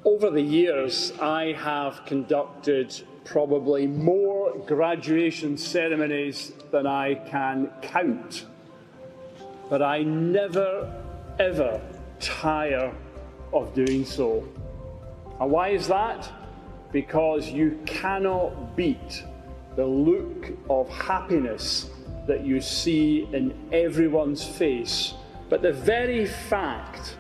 Over the years, I have conducted probably more graduation ceremonies than I can count. But I never, ever tire of doing so. And why is that? Because you cannot beat the look of happiness that you see in everyone's face. But the very fact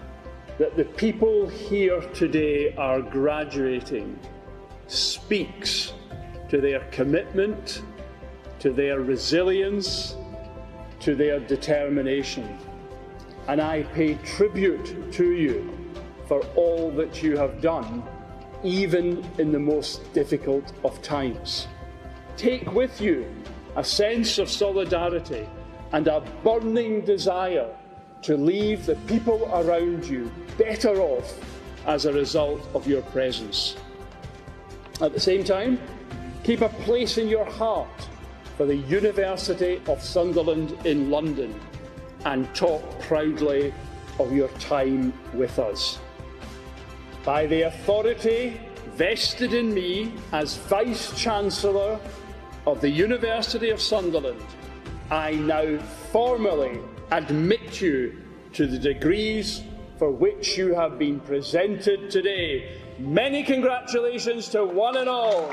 that the people here today are graduating speaks to their commitment, to their resilience, to their determination. And I pay tribute to you for all that you have done, even in the most difficult of times. Take with you a sense of solidarity and a burning desire to leave the people around you better off as a result of your presence. At the same time, keep a place in your heart for the University of Sunderland in London and talk proudly of your time with us. By the authority vested in me as Vice-Chancellor of the University of Sunderland, I now formally admit you to the degrees for which you have been presented today. Many congratulations to one and all.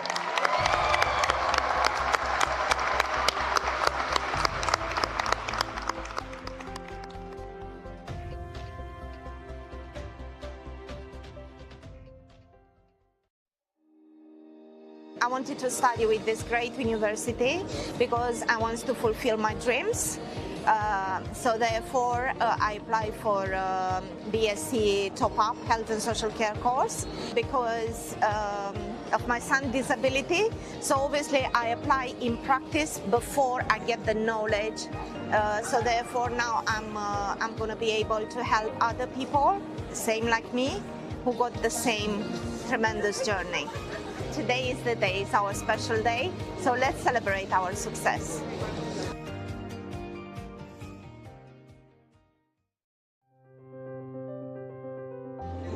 I wanted to study with this great university because I wanted to fulfill my dreams. So therefore, I applied for BSc top-up Health and Social Care course because of my son's disability. So obviously, I apply in practice before I get the knowledge. So therefore, now I'm going to be able to help other people, same like me, who got the same tremendous journey. Today is the day, it's our special day, so let's celebrate our success.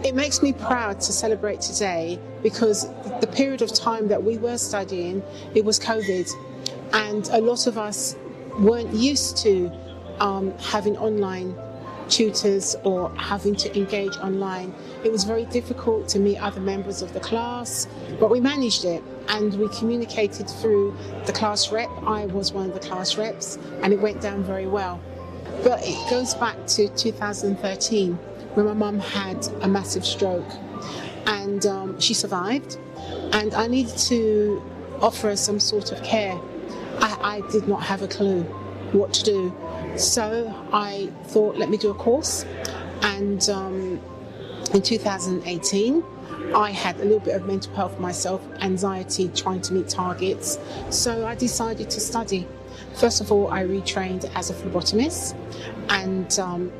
It makes me proud to celebrate today because the period of time that we were studying, it was COVID, and a lot of us weren't used to having online tutors or having to engage online. It was very difficult to meet other members of the class, but we managed it and we communicated through the class rep. I was one of the class reps and it went down very well. But it goes back to 2013 when my mum had a massive stroke and she survived, and I needed to offer her some sort of care. I did not have a clue what to do. So I thought, let me do a course, and in 2018 I had a little bit of mental health myself, anxiety, trying to meet targets, so I decided to study. First of all, I retrained as a phlebotomist and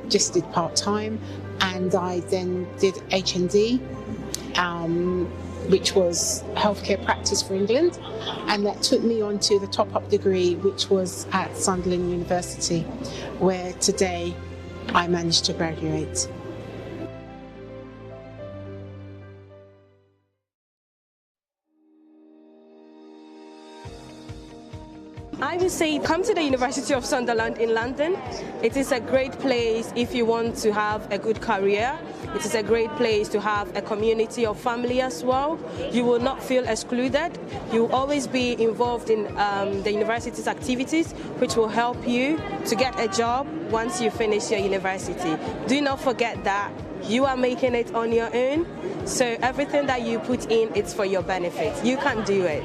just did part-time, and I then did HND, which was healthcare practice for England, and that took me on to the top-up degree, which was at Sunderland University, where today I managed to graduate. I would say come to the University of Sunderland in London. It is a great place if you want to have a good career. It is a great place to have a community or family as well. You will not feel excluded. You will always be involved in the university's activities, which will help you to get a job once you finish your university. Do not forget that you are making it on your own, so everything that you put in, it's for your benefit. You can do it.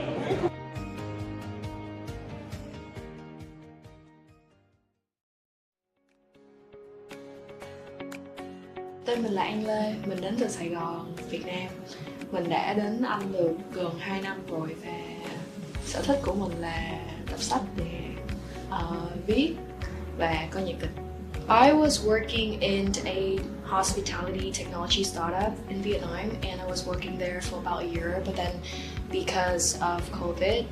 Tên mình là An Lê, mình đến từ Sài Gòn, Việt Nam. Mình đã đến Anh được gần 2 năm rồi và sở thích của mình là đọc sách để viết và coi nhạc kịch. I was working in a hospitality technology startup in Vietnam, and I was working there for about a year, but then because of COVID,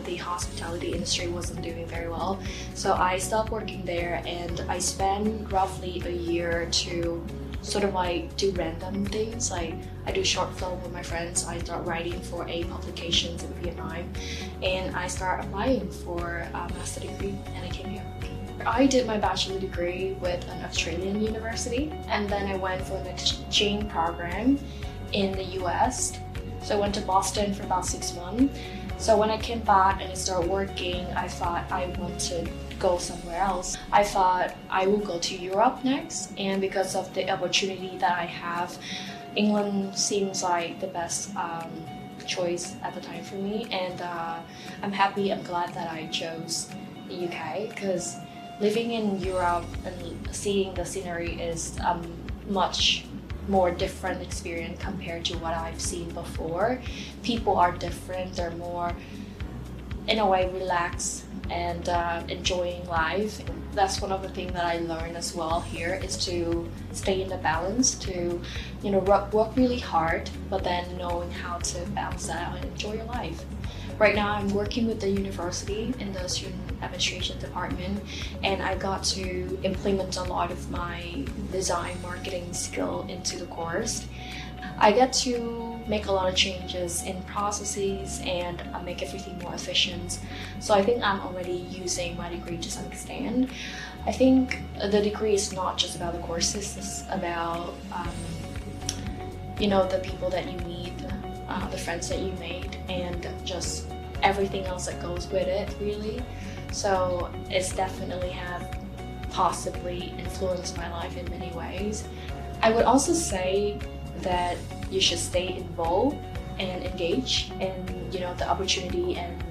the hospitality industry wasn't doing very well. So I stopped working there and I spent roughly a year to sort of like do random things. Like I do short film with my friends. I start writing for a publications in Vietnam, and I start applying for a master degree, and I came here. I did my bachelor degree with an Australian university, and then I went for an exchange program in the US. So I went to Boston for about 6 months. So when I came back and I started working, I thought I want to go somewhere else. I thought I will go to Europe next, and because of the opportunity that I have, England seems like the best choice at the time for me, and I'm happy, I'm glad that I chose the UK, because living in Europe and seeing the scenery is much more different experience compared to what I've seen before. People are different, they're more, in a way, relaxed and enjoying life. That's one of the things that I learned as well here, is to stay in the balance, to work really hard, but then knowing how to balance that out and enjoy your life. Right now I'm working with the university in the student administration department, and I got to implement a lot of my design marketing skill into the course. I get to make a lot of changes in processes and make everything more efficient. So I think I'm already using my degree to some extent. I think the degree is not just about the courses, it's about the people that you meet, the friends that you made, and just everything else that goes with it, really. So it's definitely have possibly influenced my life in many ways. I would also say that you should stay involved and engage in the opportunity and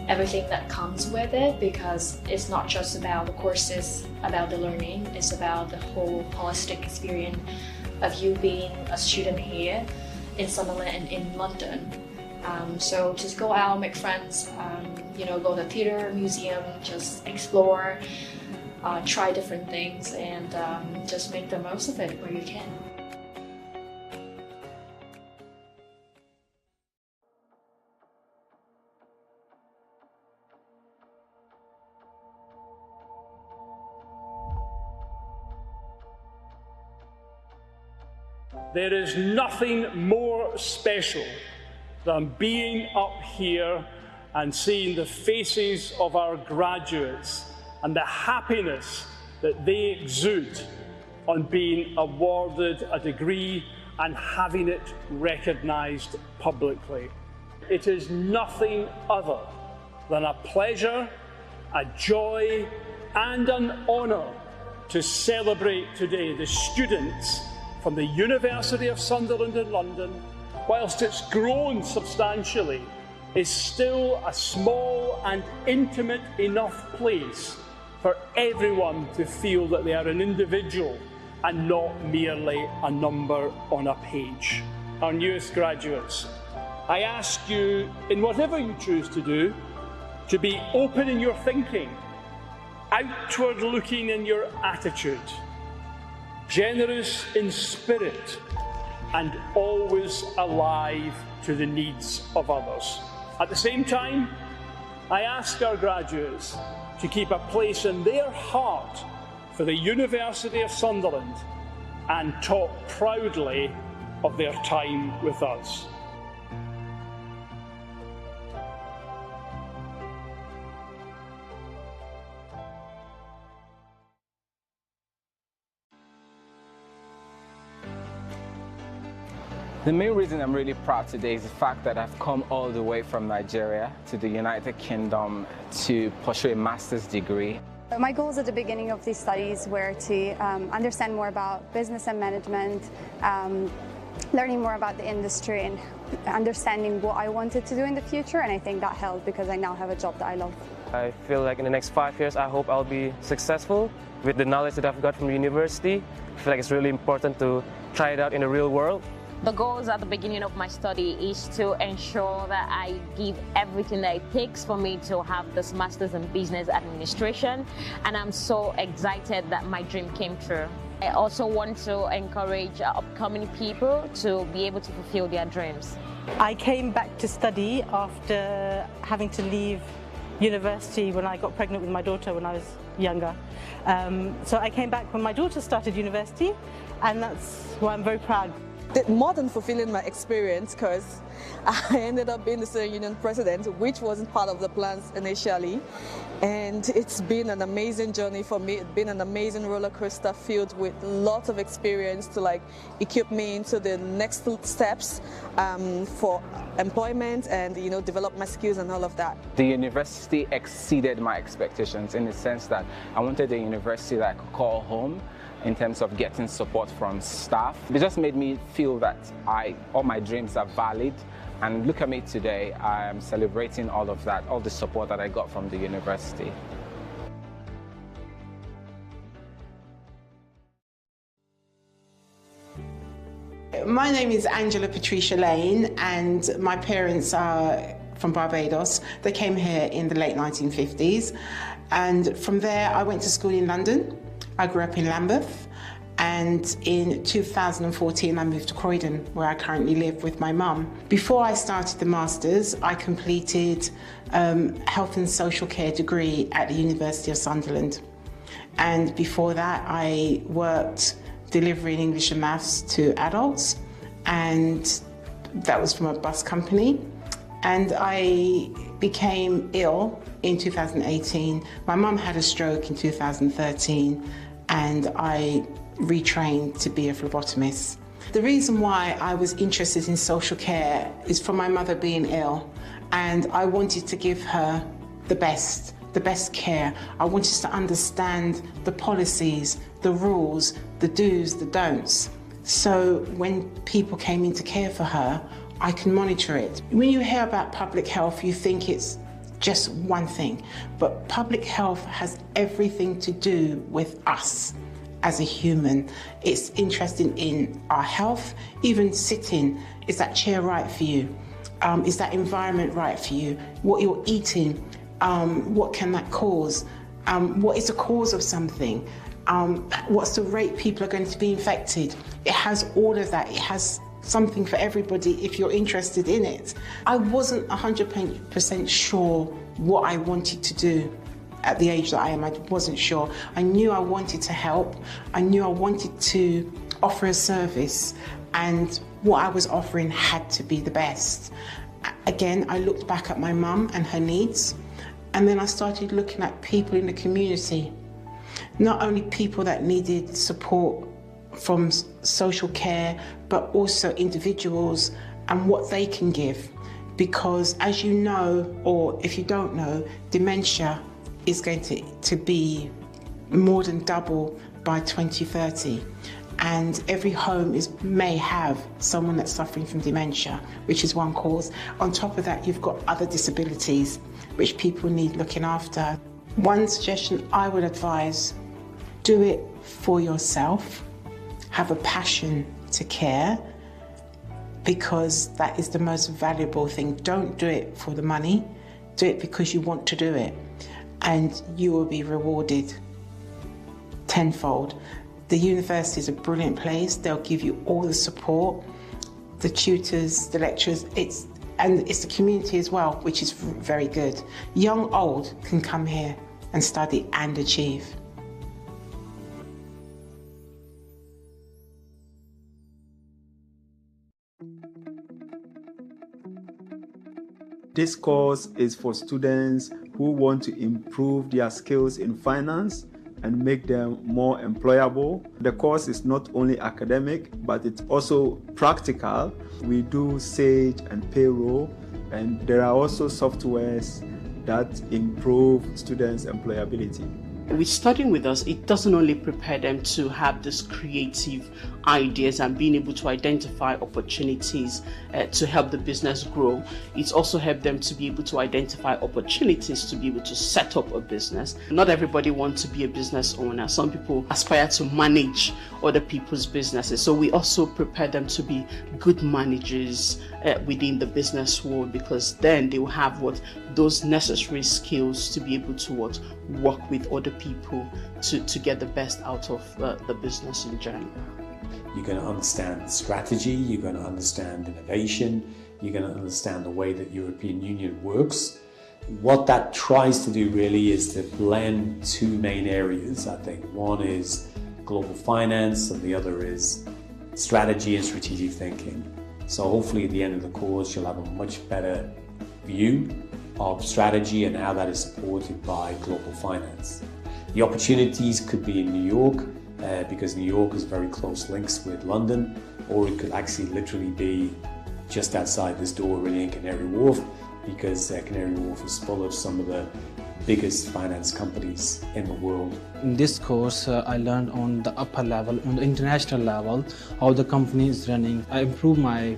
everything that comes with it, because it's not just about the courses, about the learning, it's about the whole holistic experience of you being a student here in Sunderland and in London. So just go out, make friends, go to theater, museum, just explore, try different things, and just make the most of it where you can. There is nothing more special than being up here and seeing the faces of our graduates and the happiness that they exude on being awarded a degree and having it recognised publicly. It is nothing other than a pleasure, a joy and an honour to celebrate today the students from the University of Sunderland in London. Whilst it's grown substantially, is still a small and intimate enough place for everyone to feel that they are an individual and not merely a number on a page. Our newest graduates, I ask you, in whatever you choose to do, to be open in your thinking, outward looking in your attitude, generous in spirit, and always alive to the needs of others. At the same time, I ask our graduates to keep a place in their heart for the University of Sunderland and talk proudly of their time with us. The main reason I'm really proud today is the fact that I've come all the way from Nigeria to the United Kingdom to pursue a master's degree. My goals at the beginning of these studies were to understand more about business and management, learning more about the industry and understanding what I wanted to do in the future, and I think that helped because I now have a job that I love. I feel like in the next 5 years I hope I'll be successful with the knowledge that I've got from the university. I feel like it's really important to try it out in the real world. The goals at the beginning of my study is to ensure that I give everything that it takes for me to have this Master's in Business Administration, and I'm so excited that my dream came true. I also want to encourage upcoming people to be able to fulfill their dreams. I came back to study after having to leave university when I got pregnant with my daughter when I was younger. So I came back when my daughter started university, and that's why I'm very proud. More than fulfilling my experience, because I ended up being the student union president, which wasn't part of the plans initially. And it's been an amazing journey for me. It's been an amazing roller coaster filled with lots of experience to equip me into the next steps for employment and develop my skills and all of that. The university exceeded my expectations in the sense that I wanted a university that I could call home in terms of getting support from staff. It just made me feel that all my dreams are valid. And look at me today, I am celebrating all of that, all the support that I got from the university. My name is Angela Patricia Lane, and my parents are from Barbados. They came here in the late 1950s. And from there, I went to school in London. I grew up in Lambeth, and in 2014 I moved to Croydon, where I currently live with my mum. Before I started the Masters, I completed Health and Social Care degree at the University of Sunderland. And before that, I worked delivering English and Maths to adults, and that was from a bus company. And I became ill in 2018. My mum had a stroke in 2013, and I retrained to be a phlebotomist. The reason why I was interested in social care is from my mother being ill, and I wanted to give her the best care. I wanted to understand the policies, the rules, the do's, the don'ts. So when people came in to care for her, I can monitor it. When you hear about public health, you think it's just one thing, but public health has everything to do with us as a human. It's interested in our health, even sitting. Is that chair right for you? Is that environment right for you? What you're eating, what can that cause? What is the cause of something? What's the rate people are going to be infected? It has all of that. It has something for everybody if you're interested in it. I wasn't 100% sure what I wanted to do at the age that I am. I wasn't sure. I knew I wanted to help. I knew I wanted to offer a service, and what I was offering had to be the best. Again, I looked back at my mum and her needs, and then I started looking at people in the community. Not only people that needed support from social care, but also individuals and what they can give. Because as you know, or if you don't know, dementia is going to be more than double by 2030. And every home may have someone that's suffering from dementia, which is one cause. On top of that, you've got other disabilities which people need looking after. One suggestion I would advise, do it for yourself. Have a passion to care, because that is the most valuable thing. Don't do it for the money. Do it because you want to do it, and you will be rewarded tenfold. The university is a brilliant place. They'll give you all the support, the tutors, the lecturers. It's the community as well, which is very good. Young, old can come here and study and achieve. This course is for students who want to improve their skills in finance and make them more employable. The course is not only academic, but it's also practical. We do Sage and payroll, and there are also softwares that improve students' employability. With studying with us, it doesn't only prepare them to have these creative ideas and being able to identify opportunities to help the business grow. It's also helped them to be able to identify opportunities to be able to set up a business. Not everybody wants to be a business owner. Some people aspire to manage other people's businesses. So we also prepare them to be good managers within the business world, because then they will have those necessary skills to be able to work with other people to get the best out of the business in general. You're going to understand strategy, you're going to understand innovation, you're going to understand the way that European Union works, What that tries to do really is to blend two main areas, I think. One is global finance and the other is strategy and strategic thinking. So hopefully at the end of the course you'll have a much better view of strategy and how that is supported by global finance. The opportunities could be in New York because New York has very close links with London, or it could actually literally be just outside this door really in Canary Wharf, because Canary Wharf is full of some of the biggest finance companies in the world. In this course, I learned on the upper level, on the international level, how the company is running. I improved my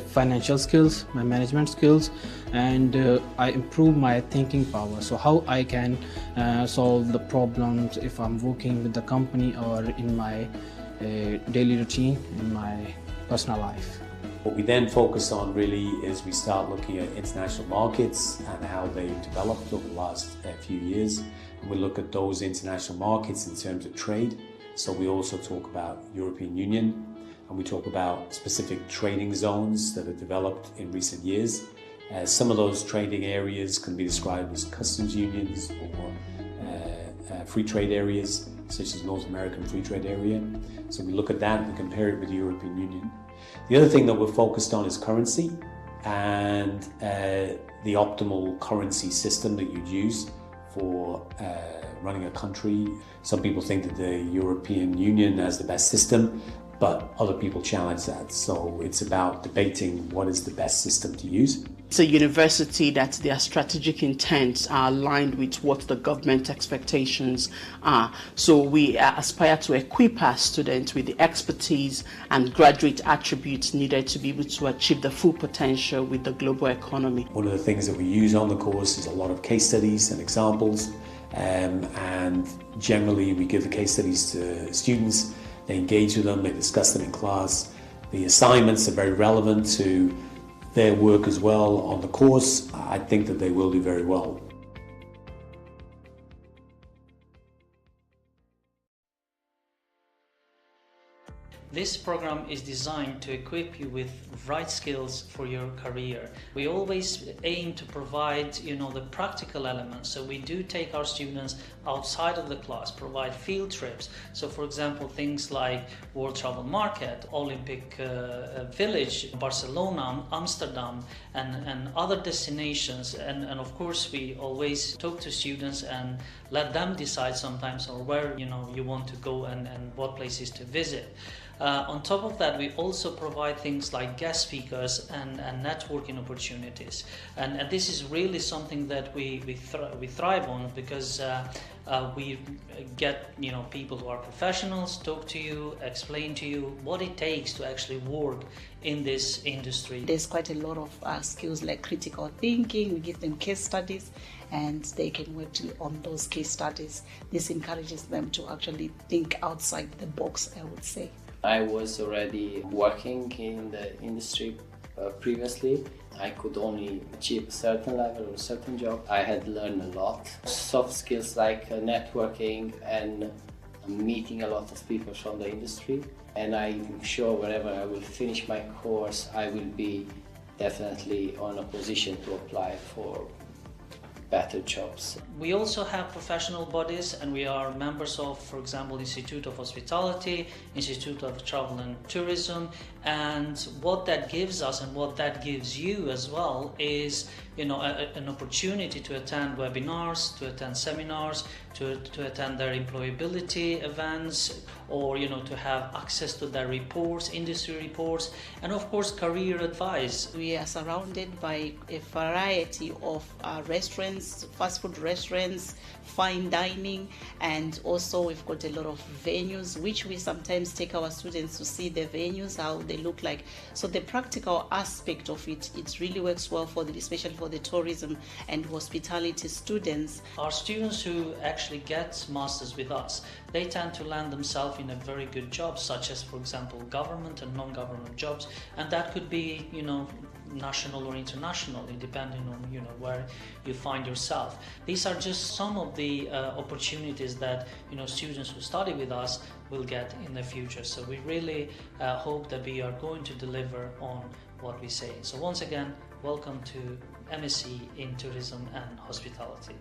financial skills, my management skills, and I improve my thinking power. So how I can solve the problems if I'm working with the company or in my daily routine, in my personal life. What we then focus on really is we start looking at international markets and how they've developed over the last few years. And we look at those international markets in terms of trade. So we also talk about European Union, and we talk about specific trading zones that have developed in recent years. Some of those trading areas can be described as customs unions or free trade areas, such as North American Free Trade Area. So we look at that and compare it with the European Union. The other thing that we're focused on is currency and the optimal currency system that you'd use for running a country. Some people think that the European Union has the best system, but other people challenge that. So it's about debating what is the best system to use. It's a university that their strategic intents are aligned with what the government expectations are. So we aspire to equip our students with the expertise and graduate attributes needed to be able to achieve the full potential with the global economy. One of the things that we use on the course is a lot of case studies and examples, and generally we give the case studies to students. They engage with them, they discuss them in class. The assignments are very relevant to their work as well on the course. I think that they will do very well. This program is designed to equip you with right skills for your career. We always aim to provide, the practical elements. So we do take our students outside of the class, provide field trips. So for example, things like World Travel Market, Olympic Village, Barcelona, Amsterdam, and other destinations. And of course, we always talk to students and let them decide sometimes on where you want to go and what places to visit. On top of that, we also provide things like guest speakers and networking opportunities, and this is really something that we thrive on, because we get people who are professionals talk to you, explain to you what it takes to actually work in this industry. There's quite a lot of skills like critical thinking. We give them case studies and they can work on those case studies. This encourages them to actually think outside the box, I would say. I was already working in the industry previously. I could only achieve a certain level or a certain job. I had learned a lot. Soft skills like networking and meeting a lot of people from the industry. And I'm sure whenever I will finish my course, I will be definitely on a position to apply for better jobs. We also have professional bodies, and we are members of, for example, Institute of Hospitality, Institute of Travel and Tourism, and what that gives us and what that gives you as well is an opportunity to attend webinars, to attend seminars, to attend their employability events, or to have access to their reports, industry reports, and of course career advice. We are surrounded by a variety of restaurants, fast food restaurants, fine dining, and also we've got a lot of venues which we sometimes take our students to see the venues, how they look like. So the practical aspect of it really works well for especially for the tourism and hospitality students. Our students who actually get masters with us, they tend to land themselves in a very good job, such as, for example, government and non-government jobs, and that could be national or international, depending on where you find yourself. These are just some of the opportunities that students who study with us will get in the future. So we really hope that we are going to deliver on what we say. So once again, welcome to MSc in Tourism and Hospitality.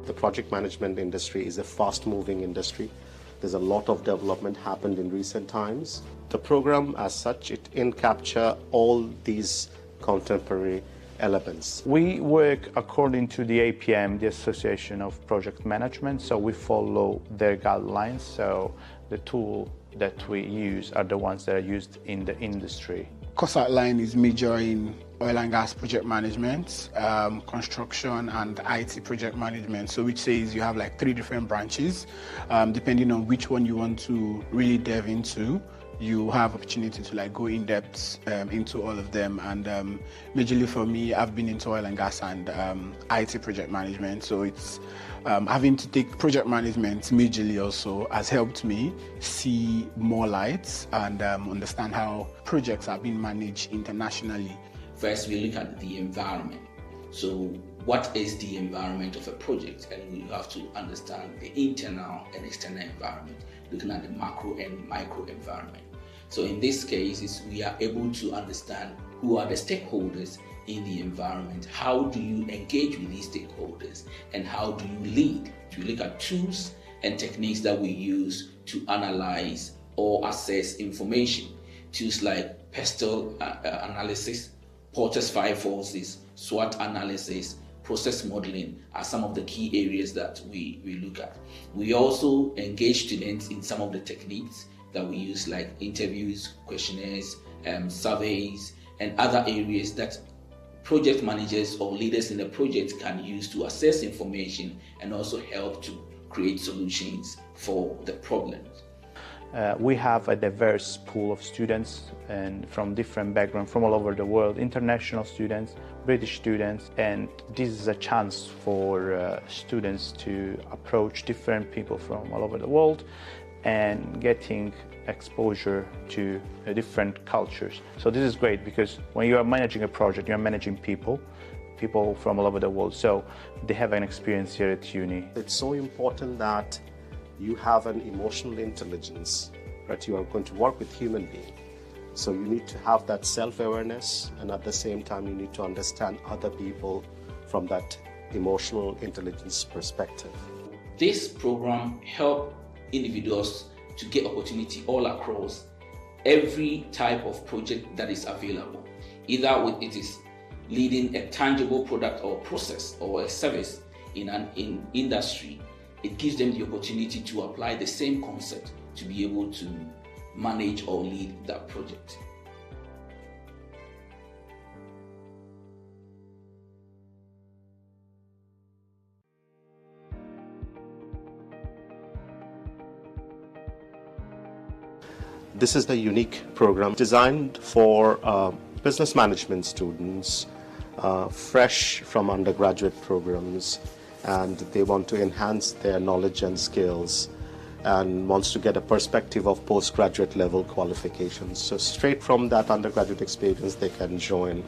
The project management industry is a fast-moving industry. There's a lot of development happened in recent times. The program as such, it capture all these contemporary elements. We work according to the APM, the Association of Project Management, so we follow their guidelines. So the tool that we use are the ones that are used in the industry. Course outline is major in oil and gas project management, construction and IT project management. So which says you have like 3 different branches. Depending on which one you want to really delve into, you have opportunity to like go in depth into all of them. And majorly for me, I've been into oil and gas and IT project management. So it's having to take project management majorly also has helped me see more lights and understand how projects are being managed internationally. First, we look at the environment. So what is the environment of a project? And we have to understand the internal and external environment, looking at the macro and micro environment. So in this case, we are able to understand who are the stakeholders in the environment, how do you engage with these stakeholders, and how do you lead? We look at tools and techniques that we use to analyze or assess information. Tools like pestle analysis, Porter's 5 forces, SWOT analysis, process modeling are some of the key areas that we look at. We also engage students in some of the techniques that we use, like interviews, questionnaires, surveys, and other areas that project managers or leaders in the project can use to assess information and also help to create solutions for the problems. We have a diverse pool of students and from different backgrounds from all over the world, international students, British students, and this is a chance for students to approach different people from all over the world and getting exposure to different cultures. So this is great because when you are managing a project, you are managing people from all over the world, so they have an experience here at uni. It's so important that you have an emotional intelligence, right? You are going to work with human beings. So you need to have that self-awareness, and at the same time you need to understand other people from that emotional intelligence perspective. This program helps individuals to get opportunity all across every type of project that is available. Either it is leading a tangible product or process or a service in an industry, it gives them the opportunity to apply the same concept to be able to manage or lead that project. This is the unique program designed for business management students, fresh from undergraduate programs, and they want to enhance their knowledge and skills and wants to get a perspective of postgraduate level qualifications. So straight from that undergraduate experience, they can join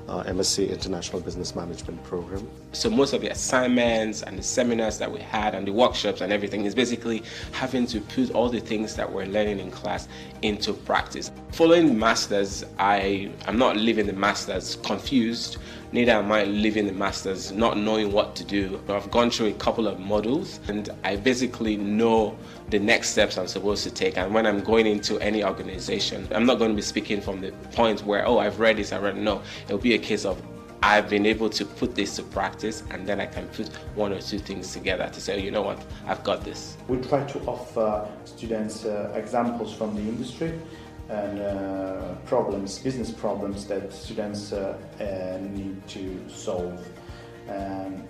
MSc International Business Management program. So most of the assignments and the seminars that we had and the workshops and everything is basically having to put all the things that we're learning in class into practice. Following the masters, I'm not leaving the masters confused, neither am I leaving the masters not knowing what to do. I've gone through a couple of modules and I basically know the next steps I'm supposed to take, and when I'm going into any organization, I'm not going to be speaking from the point where, oh, I've read this, I read. No, it'll be a case of I've been able to put this to practice, and then I can put 1 or 2 things together to say, you know what, I've got this. We try to offer students examples from the industry and business problems that students need to solve.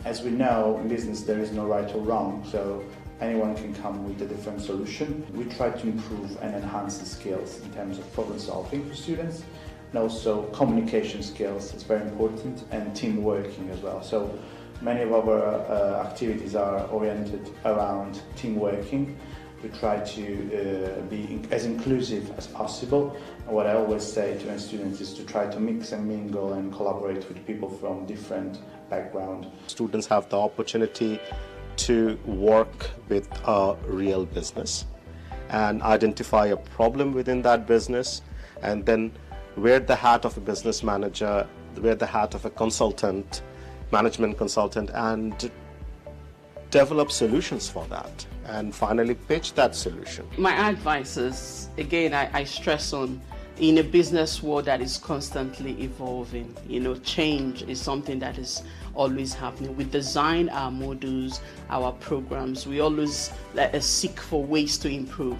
As we know, in business there is no right or wrong, so anyone can come with a different solution. We try to improve and enhance the skills in terms of problem solving for students, and also communication skills, it's very important, and team working as well. So many of our activities are oriented around team working. We try to be as inclusive as possible. And what I always say to my students is to try to mix and mingle and collaborate with people from different backgrounds. Students have the opportunity to work with a real business and identify a problem within that business, and then wear the hat of a business manager, wear the hat of a consultant, management consultant, and develop solutions for that, and finally pitch that solution. My advice is, again, I stress on, in a business world that is constantly evolving, change is something that is always happening. We design our modules, our programs, we always seek for ways to improve.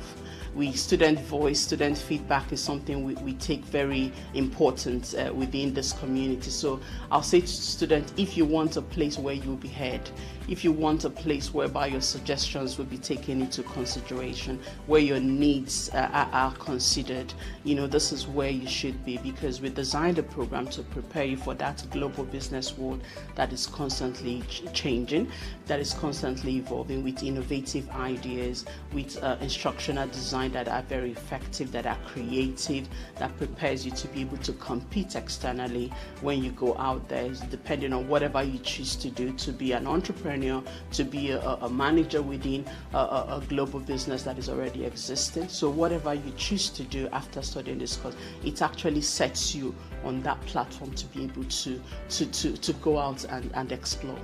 Student voice, student feedback is something we take very important within this community. So I'll say to students, if you want a place where you'll be heard, if you want a place whereby your suggestions will be taken into consideration, where your needs are considered, this is where you should be, because we designed a program to prepare you for that global business world that is constantly changing, that is constantly evolving, with innovative ideas, with instructional design that are very effective, that are creative, that prepares you to be able to compete externally when you go out there, depending on whatever you choose to do, to be an entrepreneur, to be a manager within a global business that is already existing. So whatever you choose to do after studying this course, it actually sets you on that platform to be able to go out and explore.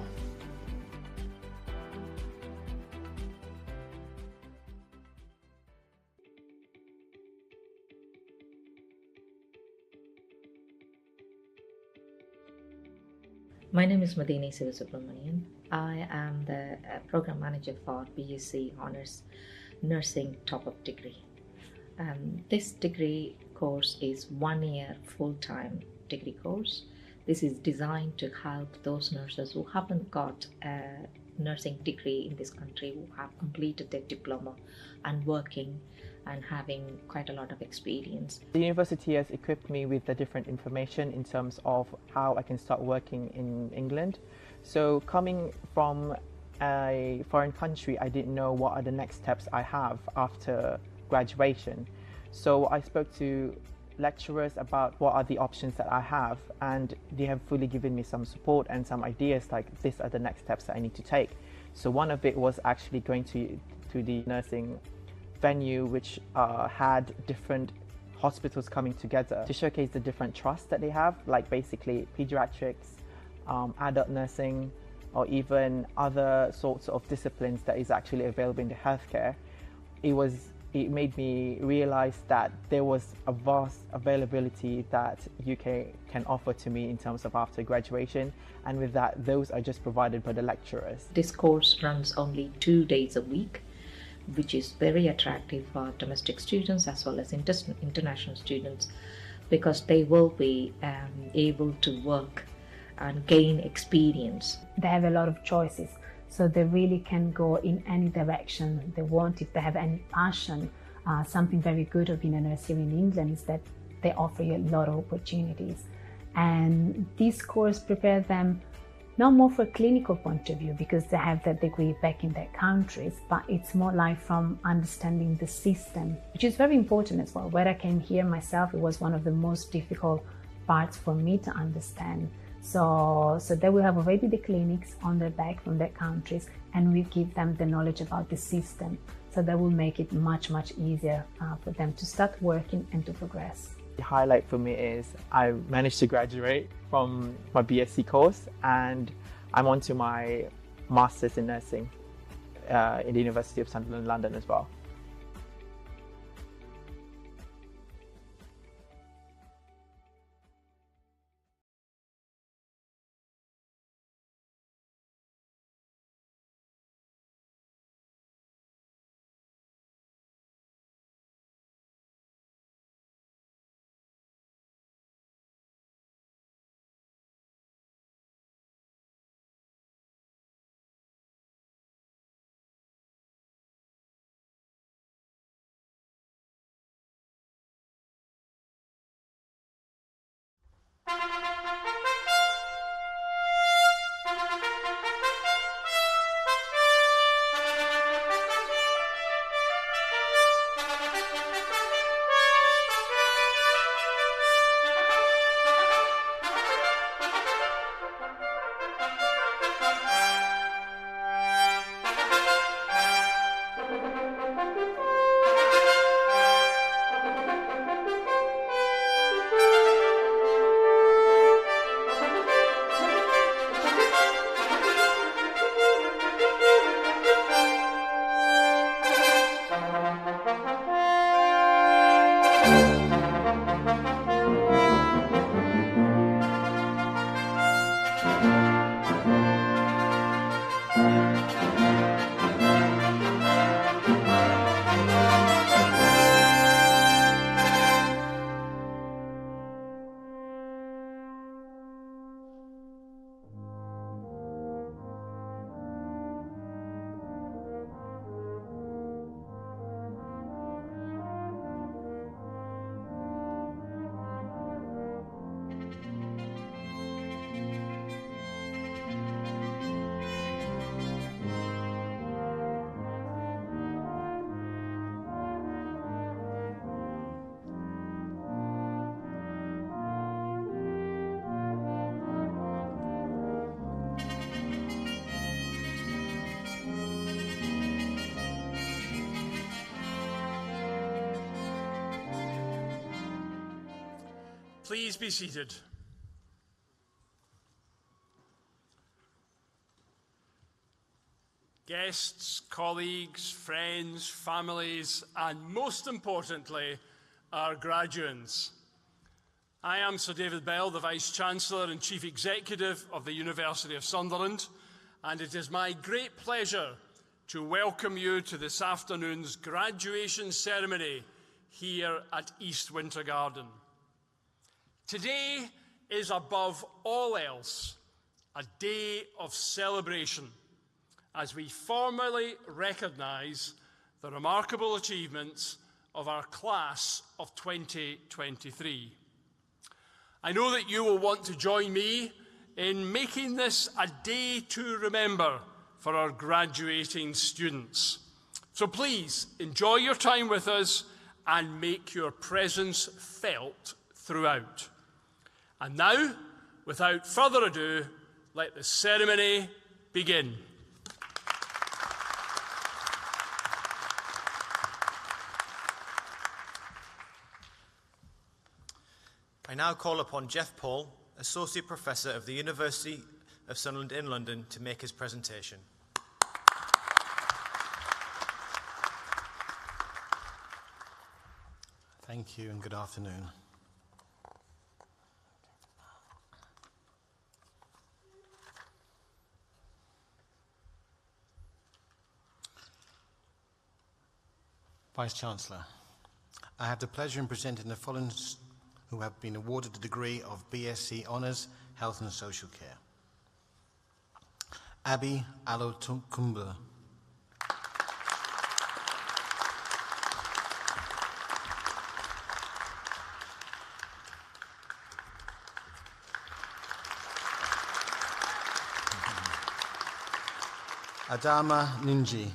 My name is Madini Sivasubramanian. I am the program manager for BSc Honours Nursing top-up degree. This degree course is 1 year full-time degree course. This is designed to help those nurses who haven't got a nursing degree in this country, who have completed their diploma and working and having quite a lot of experience. The university has equipped me with the different information in terms of how I can start working in England. So coming from a foreign country, I didn't know what are the next steps I have after graduation. So I spoke to lecturers about what are the options that I have, and they have fully given me some support and some ideas, like these are the next steps that I need to take. So one of it was actually going to the nursing venue, which had different hospitals coming together to showcase the different trusts that they have, like basically pediatrics, adult nursing, or even other sorts of disciplines that is actually available in the healthcare. It made me realize that there was a vast availability that UK can offer to me in terms of after graduation, and with that, those are just provided by the lecturers. This course runs only 2 days a week, which is very attractive for domestic students as well as international students, because they will be able to work and gain experience. They have a lot of choices, so they really can go in any direction they want. If they have any passion, something very good of being a nurse here in England is that they offer you a lot of opportunities, and this course prepares them not more for a clinical point of view because they have that degree back in their countries, but it's more like from understanding the system, which is very important as well. When I came here myself, it was one of the most difficult parts for me to understand. So they will have already the clinics on their back from their countries, and we give them the knowledge about the system. So that will make it much, much easier for them to start working and to progress. The highlight for me is I managed to graduate from my BSc course, and I'm on to my Masters in Nursing in the University of Sunderland, London as well. Please be seated. Guests, colleagues, friends, families, and most importantly, our graduates. I am Sir David Bell, the Vice-Chancellor and Chief Executive of the University of Sunderland, and it is my great pleasure to welcome you to this afternoon's graduation ceremony here at East Winter Garden. Today is above all else a day of celebration as we formally recognise the remarkable achievements of our class of 2023. I know that you will want to join me in making this a day to remember for our graduating students. So please enjoy your time with us and make your presence felt throughout. And now, without further ado, let the ceremony begin. I now call upon Jeff Paul, Associate Professor of the University of Sunderland in London, to make his presentation. Thank you and good afternoon. Vice-Chancellor, I have the pleasure in presenting the following who have been awarded the degree of BSc Honours, Health and Social Care. Abi Alotokumba. Adama Ninji.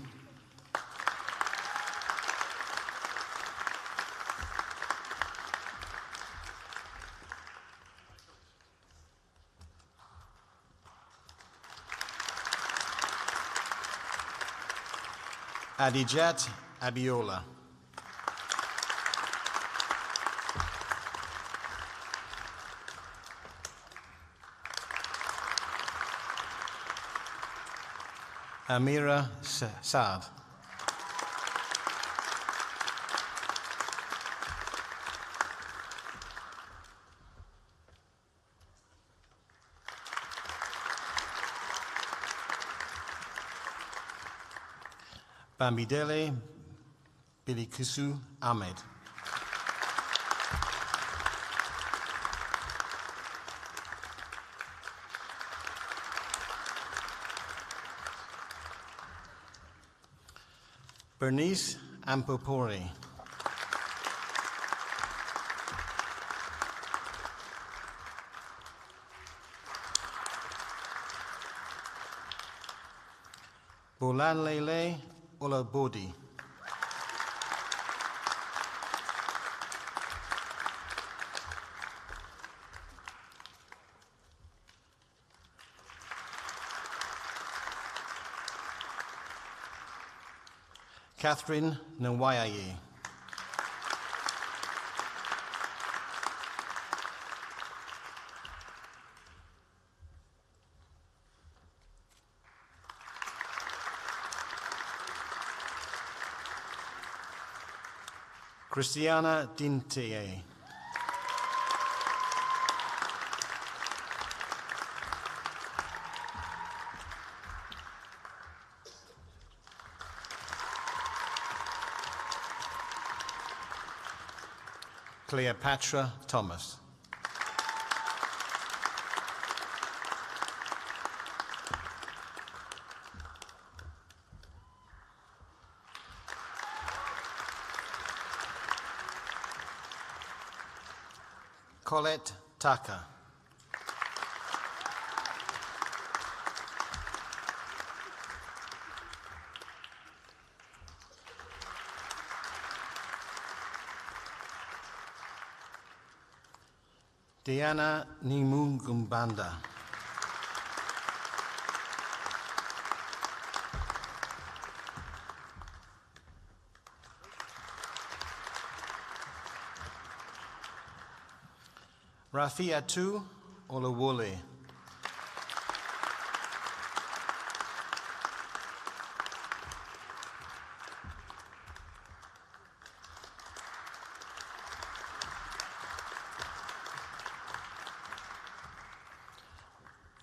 Adijat Abiola. Amira Saad. Bambidele Bilikusu Ahmed. Bernice Ampopori. Bolanlele Olabodi. Catherine Nwayaye. Christiana Dintier. Cleopatra Thomas. Colette Taka. Diana Nimungumbanda. Rafiatu Olawole.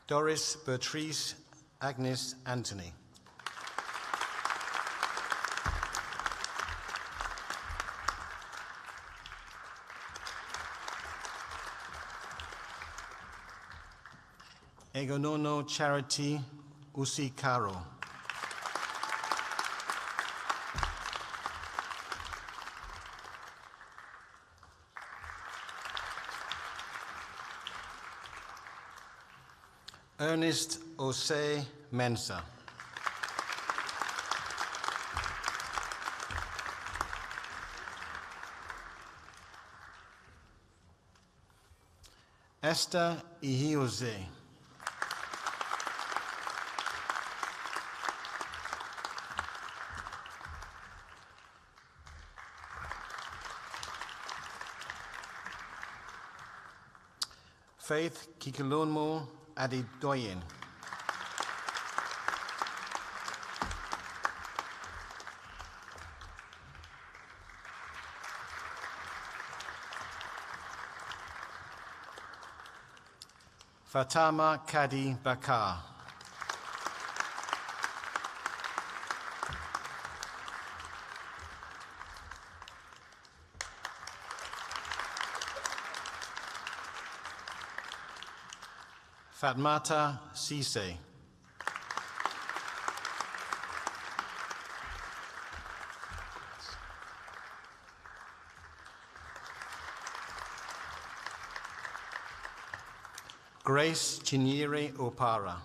Doris Bertrice Agnes Anthony. Egonono Charity Usikaro. Ernest Osei Mensa. Esther Ihioze. Faith Kikilonmo Adedoyin. Fatama Kadi Bakar. Fatmata Sise. Grace Chinyere Opara.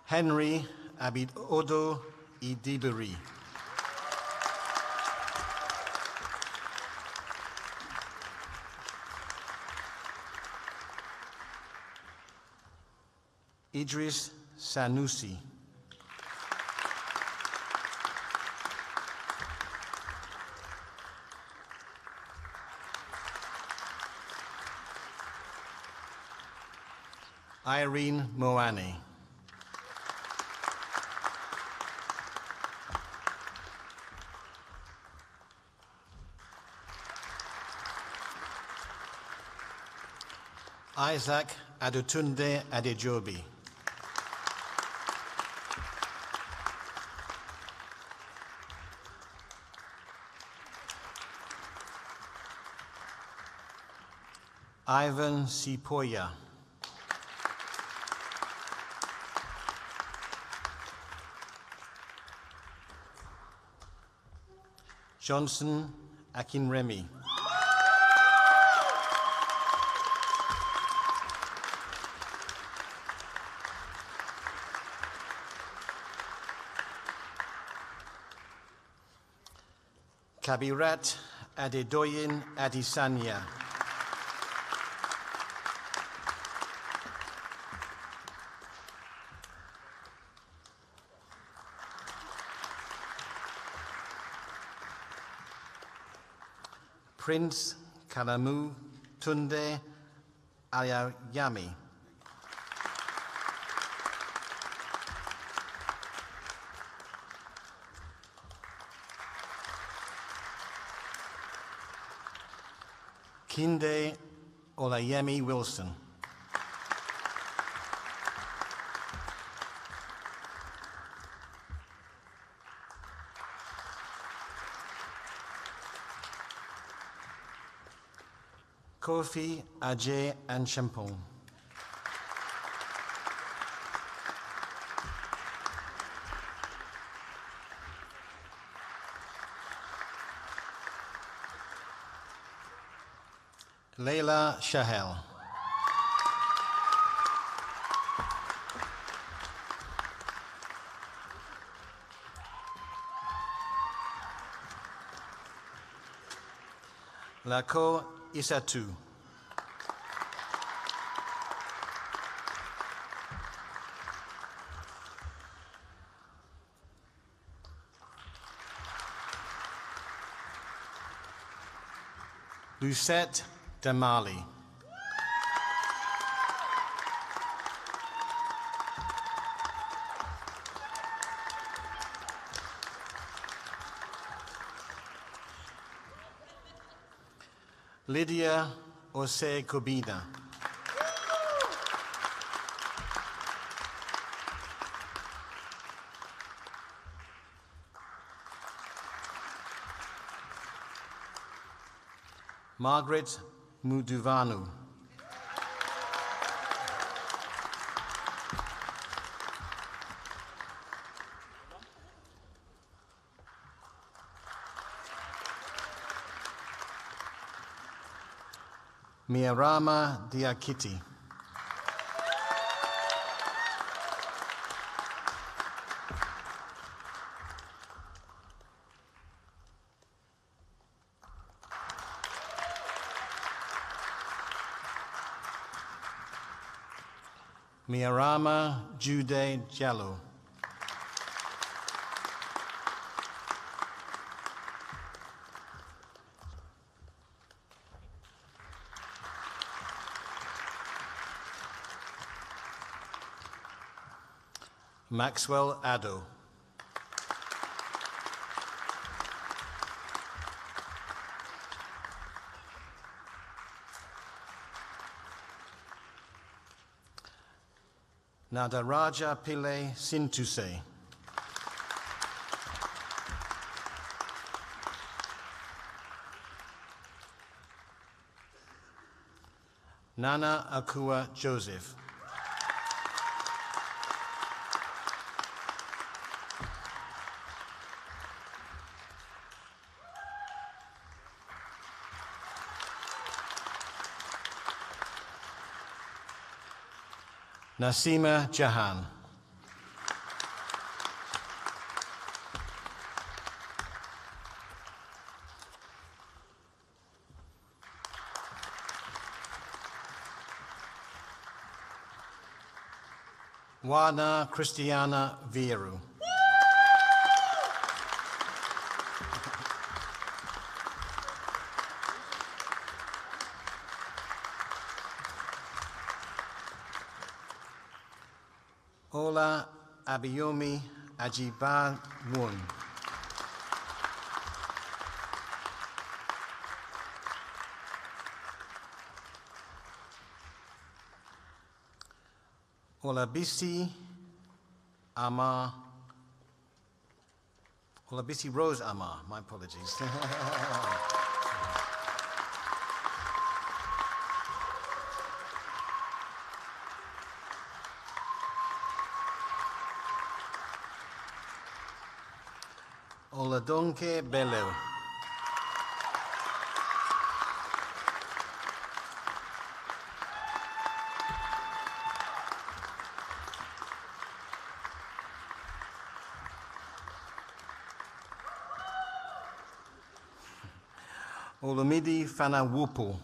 Henry Abid Odo Idiberi. Idris Sanusi. Irene Moani. Isaac Adutunde Adejobi. Ivan Sipoya. Johnson Akinremi. Kabirat Adedoyin Adesanya. Prince Kalamu Tunde Ayayami. Kinde Olayemi Wilson. Kofi Ajay Anchampong. Leila Shahel. Lako Isatu. Busette Damali. Lydia Ose Kobina. Margaret Muduvanu. Miarama Diakiti. Miarama Jude Jallo. Maxwell Addo. Nadaraja Pillai Sintuse. Nana Akua Joseph. Nasima Jahan. Wana Christiana Vieru. Ola Abiyomi Ajibanwun. Olabisi Rose Amar, my apologies. Oladonke Bello. Olumidi Fanawupu.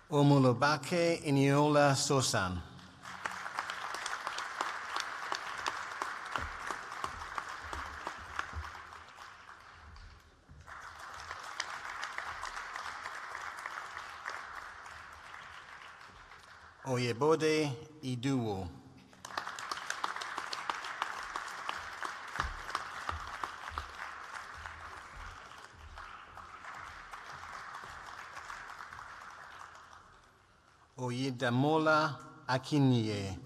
Omulobake Iniola Sosan. Oyebode Iduwo. Oyedamola Akinye.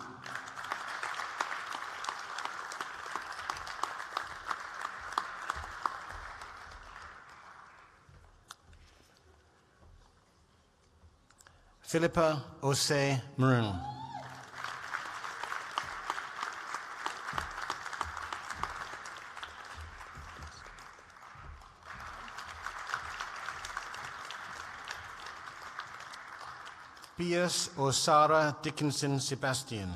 Philippa Ose Maroon. Piers Osara Dickinson Sebastian.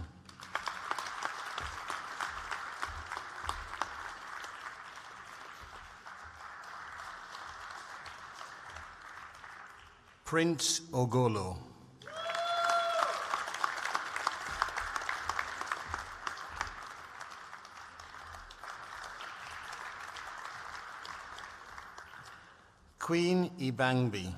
Prince Ogolo. Queen Ibangbi.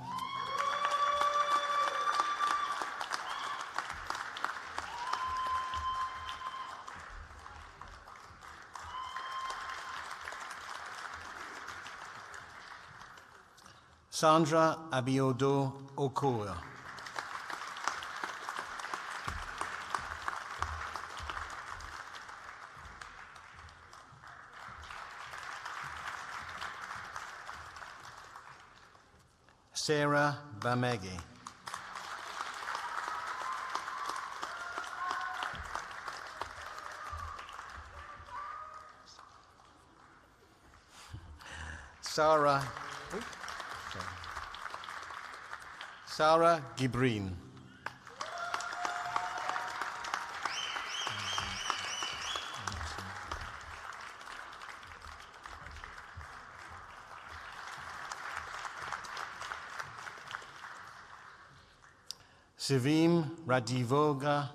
Sandra Abiodo Okoa. Sarah Bamegi. Sarah Gibrin. Sivim Radivoga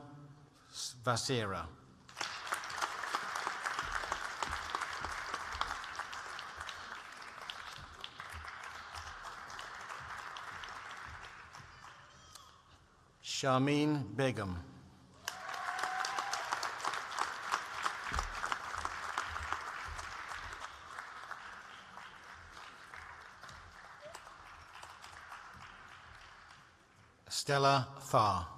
Vasera. Sharmeen Begum. Stella Farr.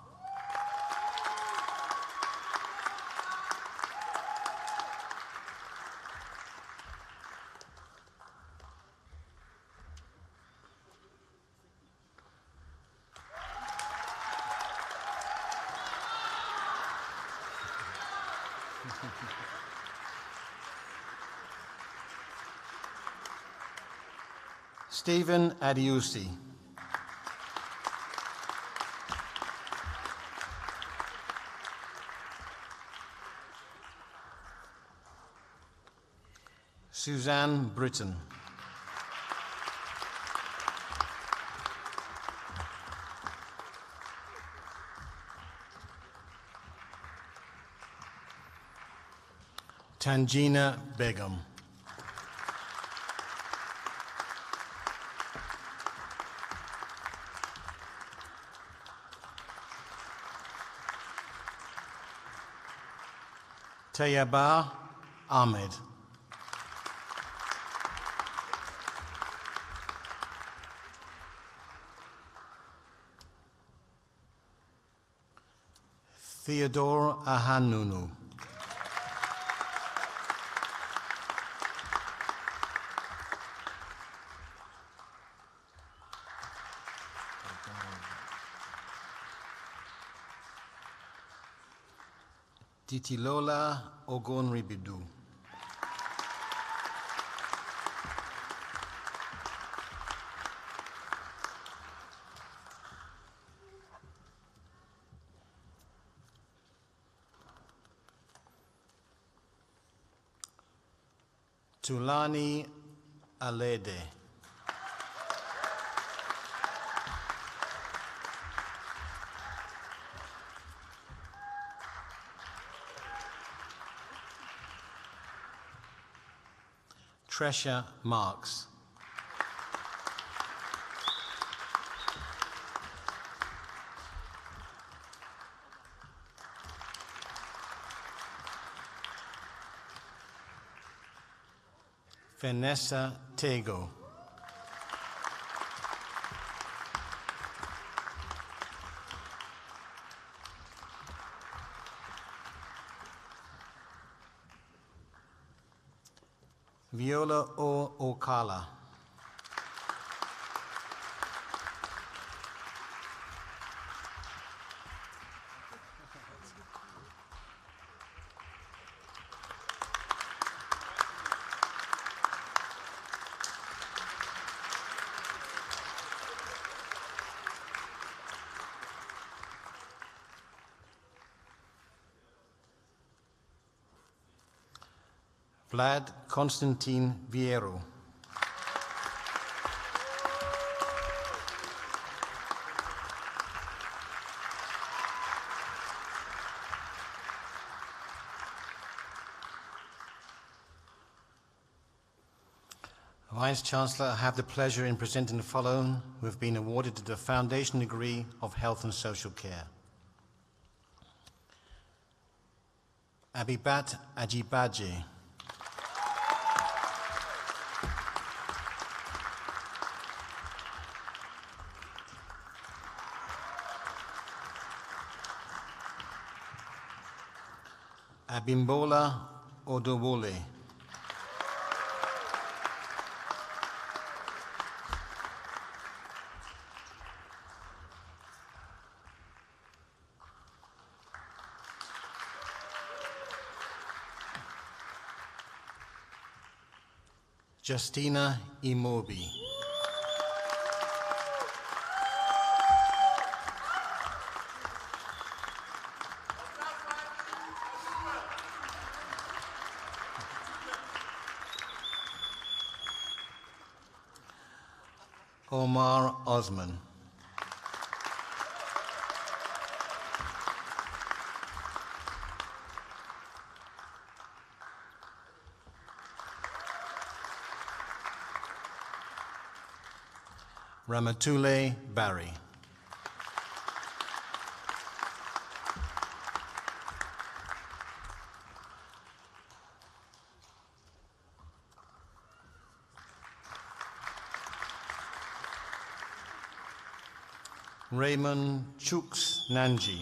Stephen Adiusi. Suzanne Britton. Tanjina Begum. Tayyaba Ahmed. Theodore Ahanunu. Titilola Ogonribidu. Tulani Alede. Tresha Marks. Vanessa Tego. Viola O. Okala. Vlad Constantine Viero. Vice-Chancellor, I have the pleasure in presenting the following who have been awarded the Foundation Degree of Health and Social Care. Abibat Ajibaje. Abimbola Odowole. Justina Imobi. Omar Osman. Ramatule Barry. Raymond Chooks Nanji.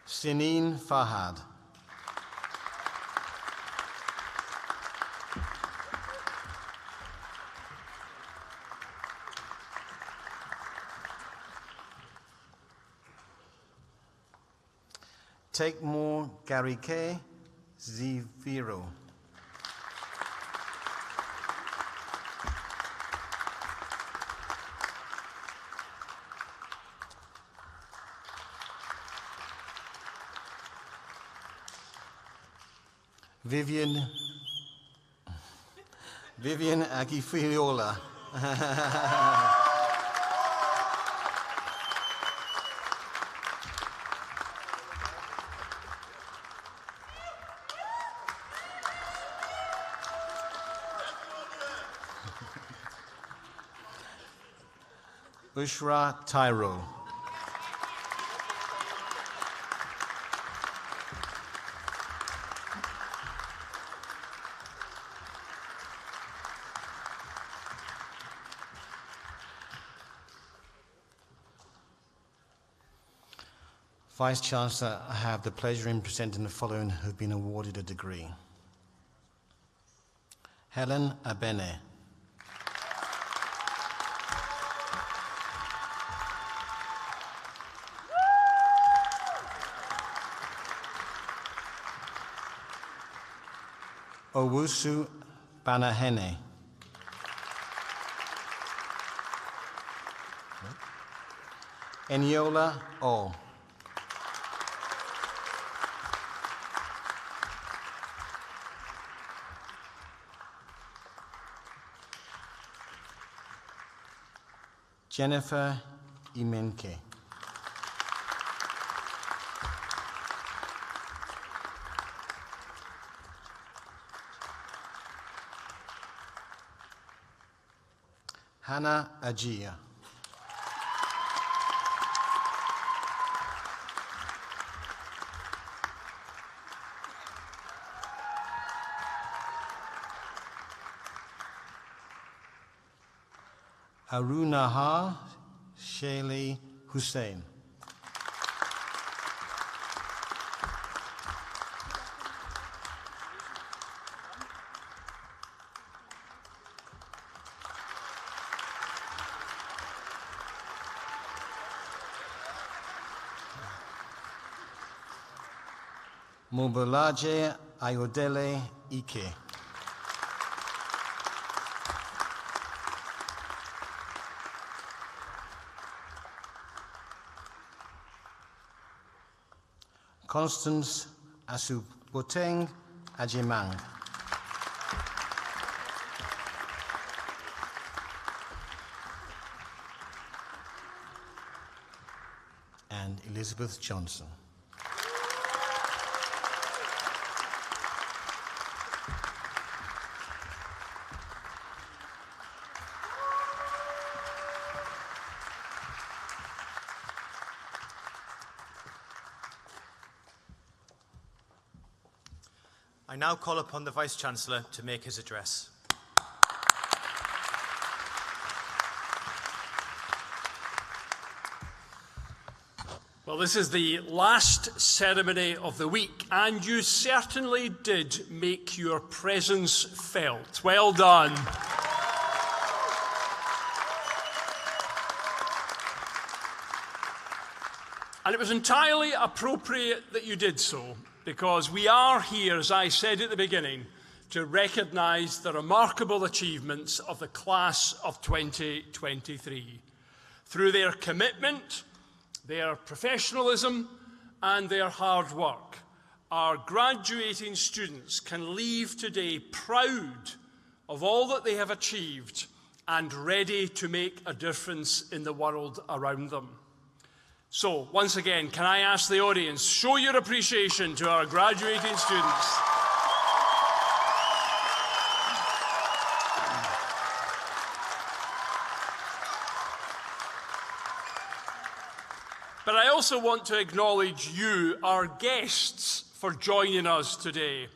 Sineen Fahad. Take More Gary K. Ziviro. Vivian Agifiola. Bushra Tyro. Vice-Chancellor, I have the pleasure in presenting the following who have been awarded a degree. Helen Abene. Owusu Banahene. Eniola O. Jennifer Imenke. Hannah Ajia. Arunaha Shaili Hussein. Mobolaje Ayodele Ike. Constance Asuboteng Ajimang. Elizabeth Johnson. I now call upon the Vice-Chancellor to make his address. Well, this is the last ceremony of the week, and you certainly did make your presence felt. Well done. And it was entirely appropriate that you did so, because we are here, as I said at the beginning, to recognise the remarkable achievements of the class of 2023. Through their commitment, their professionalism and their hard work, our graduating students can leave today proud of all that they have achieved and ready to make a difference in the world around them. So, once again, can I ask the audience, show your appreciation to our graduating students. But I also want to acknowledge you, our guests, for joining us today.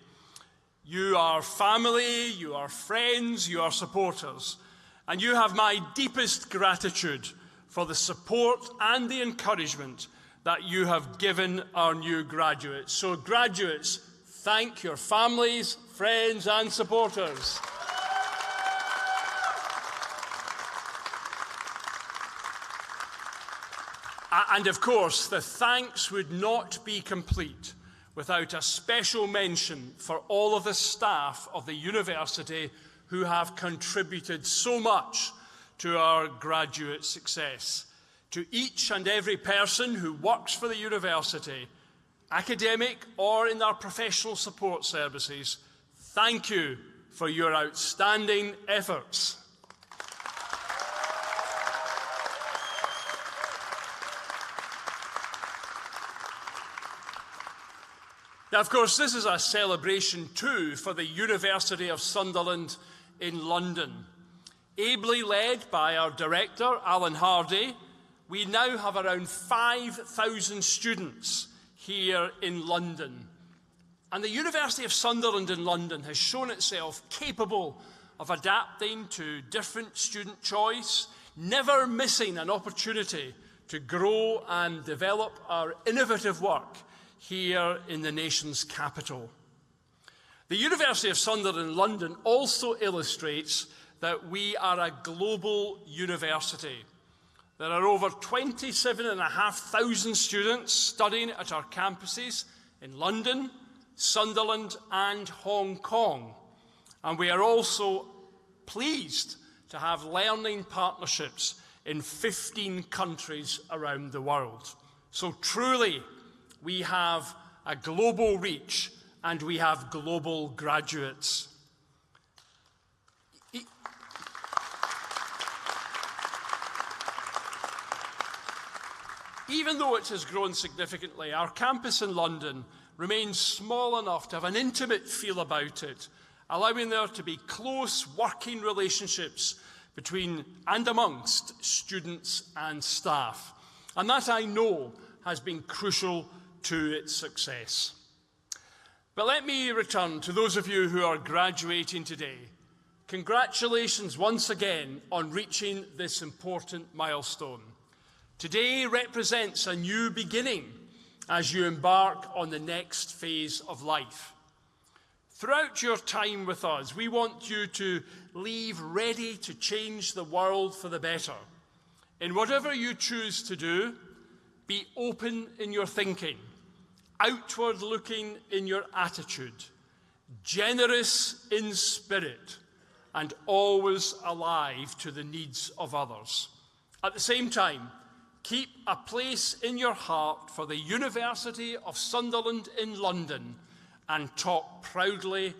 You are family, you are friends, you are supporters, and you have my deepest gratitude for the support and the encouragement that you have given our new graduates. So, graduates, thank your families, friends, and supporters. And of course, the thanks would not be complete without a special mention for all of the staff of the university who have contributed so much to our graduate success. To each and every person who works for the university, academic or in our professional support services, thank you for your outstanding efforts. Now, of course, this is a celebration too for the University of Sunderland in London. Ably led by our director, Alan Hardy, we now have around 5,000 students here in London. And the University of Sunderland in London has shown itself capable of adapting to different student choice, never missing an opportunity to grow and develop our innovative work here in the nation's capital. The University of Sunderland in London also illustrates that we are a global university. There are over 27,500 students studying at our campuses in London, Sunderland, and Hong Kong. And we are also pleased to have learning partnerships in 15 countries around the world. So truly, we have a global reach and we have global graduates. Even though it has grown significantly, our campus in London remains small enough to have an intimate feel about it, allowing there to be close working relationships between and amongst students and staff. And that, I know, has been crucial to its success. But let me return to those of you who are graduating today. Congratulations once again on reaching this important milestone. Today represents a new beginning as you embark on the next phase of life. Throughout your time with us, we want you to leave ready to change the world for the better. In whatever you choose to do, be open in your thinking, outward-looking in your attitude, generous in spirit, and always alive to the needs of others. At the same time, keep a place in your heart for the University of Sunderland in London and talk proudly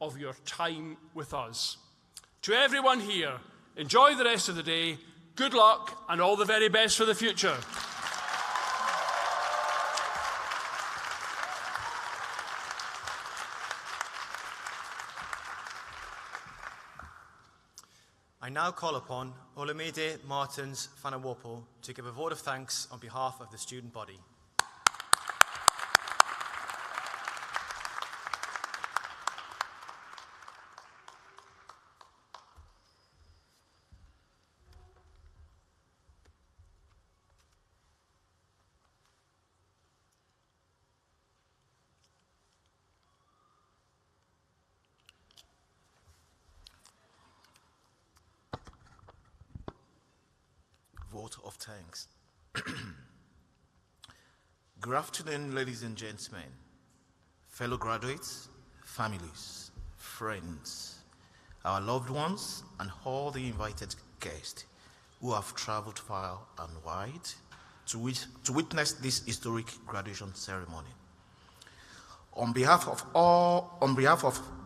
of your time with us. To everyone here, enjoy the rest of the day, good luck, and all the very best for the future. I now call upon Olumide Martins Fanawopo to give a vote of thanks on behalf of the student body. Vote of thanks. Good afternoon, ladies and gentlemen, fellow graduates, families, friends, our loved ones, and all the invited guests who have traveled far and wide to witness this historic graduation ceremony. On behalf of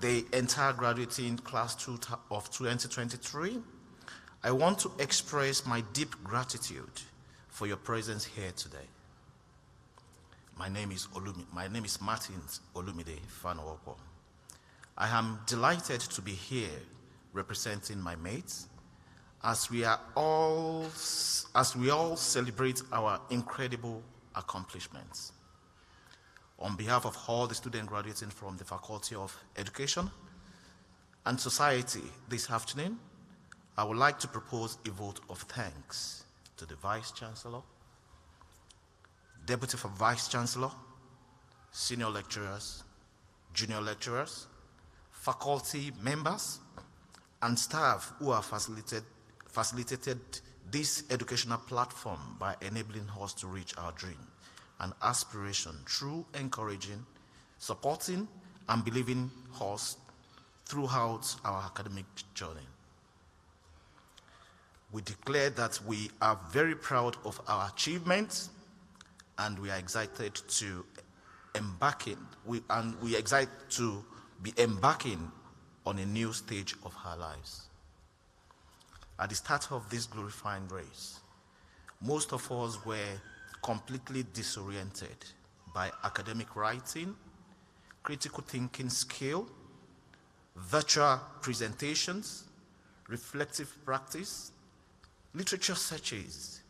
the entire graduating class 2 of 2023, I want to express my deep gratitude for your presence here today. My name is Martins Olumide Fanawopo. I am delighted to be here representing my mates as we all celebrate our incredible accomplishments. On behalf of all the students graduating from the Faculty of Education and Society this afternoon, I would like to propose a vote of thanks to the Vice Chancellor, Deputy Vice Chancellor, senior lecturers, junior lecturers, faculty members, and staff who have facilitated this educational platform by enabling us to reach our dream and aspiration through encouraging, supporting, and believing us throughout our academic journey. We declare that we are very proud of our achievements and we are excited to be embarking on a new stage of our lives. At the start of this glorifying race, most of us were completely disoriented by academic writing, critical thinking skill, virtual presentations, reflective practice, literature searches,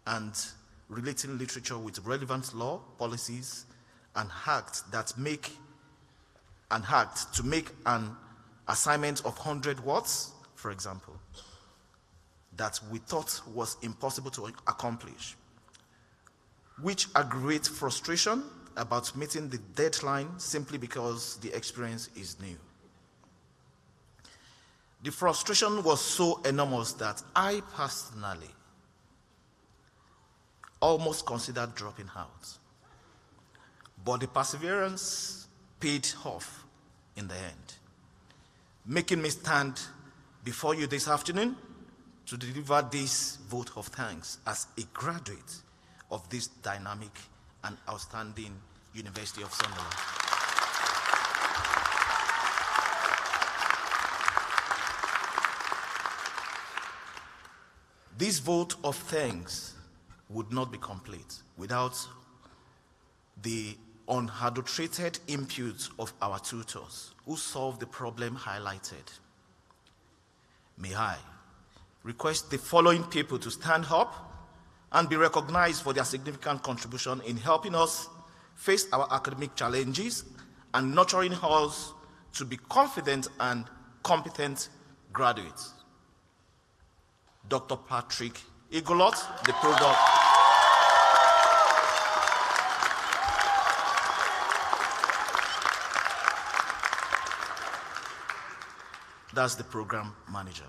and relating literature with relevant law, policies, and acts to make an assignment of 100 words, for example, that we thought was impossible to accomplish, which aggravates frustration about meeting the deadline simply because the experience is new. The frustration was so enormous that I personally almost considered dropping out. But the perseverance paid off in the end, making me stand before you this afternoon to deliver this vote of thanks as a graduate of this dynamic and outstanding University of Sunderland. This vote of thanks would not be complete without the unadulterated input of our tutors who solved the problem highlighted. May I request the following people to stand up and be recognized for their significant contribution in helping us face our academic challenges and nurturing us to be confident and competent graduates. Dr. Patrick Igolot, the program. That's the program manager.